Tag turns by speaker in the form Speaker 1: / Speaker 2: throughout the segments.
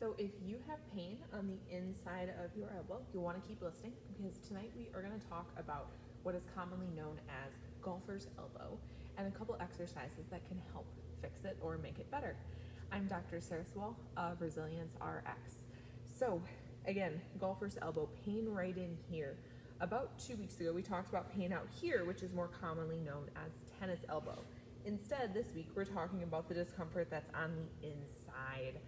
Speaker 1: So if you have pain on the inside of your elbow, you'll want to keep listening because tonight we are going to talk about what is commonly known as golfer's elbow and a couple exercises that can help fix it or make it better. I'm Dr. Sarah Sewell of Resilience RX. So again, golfer's elbow, pain right in here. About 2 weeks ago, we talked about pain out here, which is more commonly known as tennis elbow. Instead, this week, we're talking about the discomfort that's on the inside.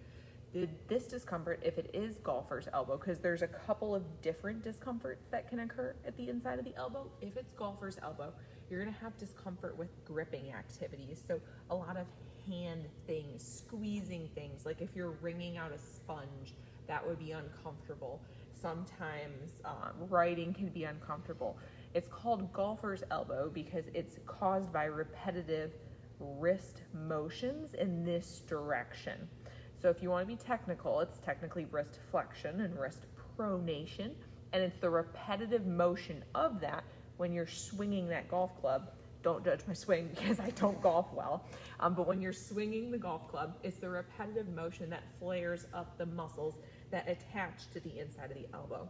Speaker 1: This discomfort, if it is golfer's elbow, because there's a couple of different discomforts that can occur at the inside of the elbow. If it's golfer's elbow, you're gonna have discomfort with gripping activities. So a lot of hand things, squeezing things, like if you're wringing out a sponge, that would be uncomfortable. Sometimes writing can be uncomfortable. It's called golfer's elbow because it's caused by repetitive wrist motions in this direction. So if you want to be technical, it's technically wrist flexion and wrist pronation, and it's the repetitive motion of that when you're swinging that golf club. Don't judge my swing because I don't golf well, but when you're swinging the golf club, it's the repetitive motion that flares up the muscles that attach to the inside of the elbow.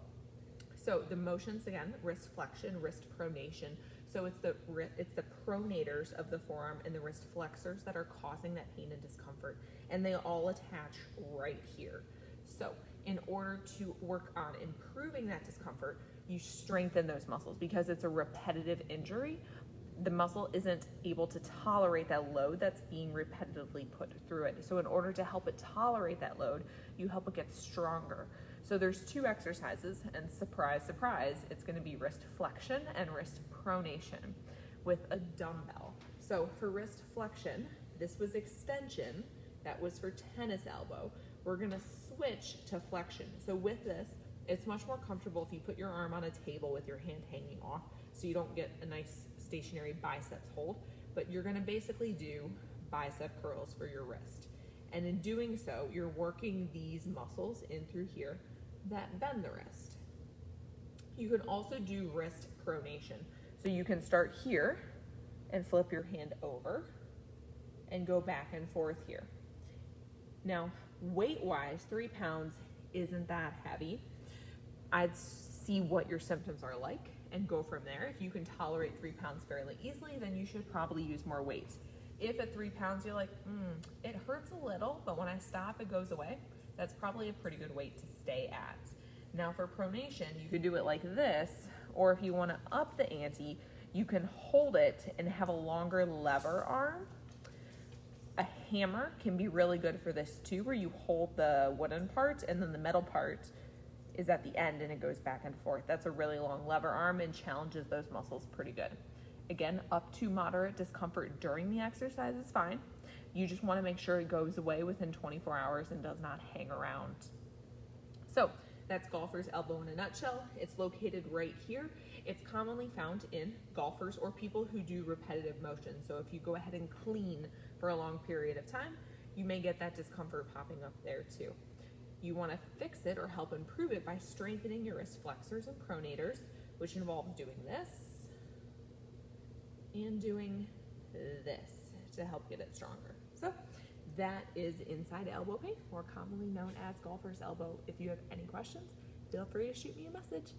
Speaker 1: So the motions, again, wrist flexion, wrist pronation. So it's the pronators of the forearm and the wrist flexors that are causing that pain and discomfort, and they all attach right here. So in order to work on improving that discomfort, you strengthen those muscles because it's a repetitive injury. The muscle isn't able to tolerate that load that's being repetitively put through it. So in order to help it tolerate that load, you help it get stronger. So there's two exercises, and surprise, surprise, it's gonna be wrist flexion and wrist pronation with a dumbbell. So for wrist flexion, this was extension, that was for tennis elbow. We're gonna switch to flexion. So with this, it's much more comfortable if you put your arm on a table with your hand hanging off so you don't get a nice stationary biceps hold, but you're gonna basically do bicep curls for your wrist. And in doing so, you're working these muscles in through here that bend the wrist. You can also do wrist pronation. So you can start here and flip your hand over and go back and forth here. Now, weight-wise, 3 pounds isn't that heavy. I'd see what your symptoms are like and go from there. If you can tolerate 3 pounds fairly easily, then you should probably use more weight. If at 3 pounds you're like, it hurts a little, but when I stop, it goes away, that's probably a pretty good weight to stay at. Now for pronation, you could do it like this, or if you want to up the ante, you can hold it and have a longer lever arm. A hammer can be really good for this too, where you hold the wooden part and then the metal part is at the end and it goes back and forth. That's a really long lever arm and challenges those muscles pretty good. Again, up to moderate discomfort during the exercise is fine. You just want to make sure it goes away within 24 hours and does not hang around. So that's golfer's elbow in a nutshell. It's located right here. It's commonly found in golfers or people who do repetitive motion. So if you go ahead and clean for a long period of time, you may get that discomfort popping up there too. You want to fix it or help improve it by strengthening your wrist flexors and pronators, which involves doing this and doing this to help get it stronger. So that is inside elbow pain, more commonly known as golfer's elbow. If you have any questions, feel free to shoot me a message.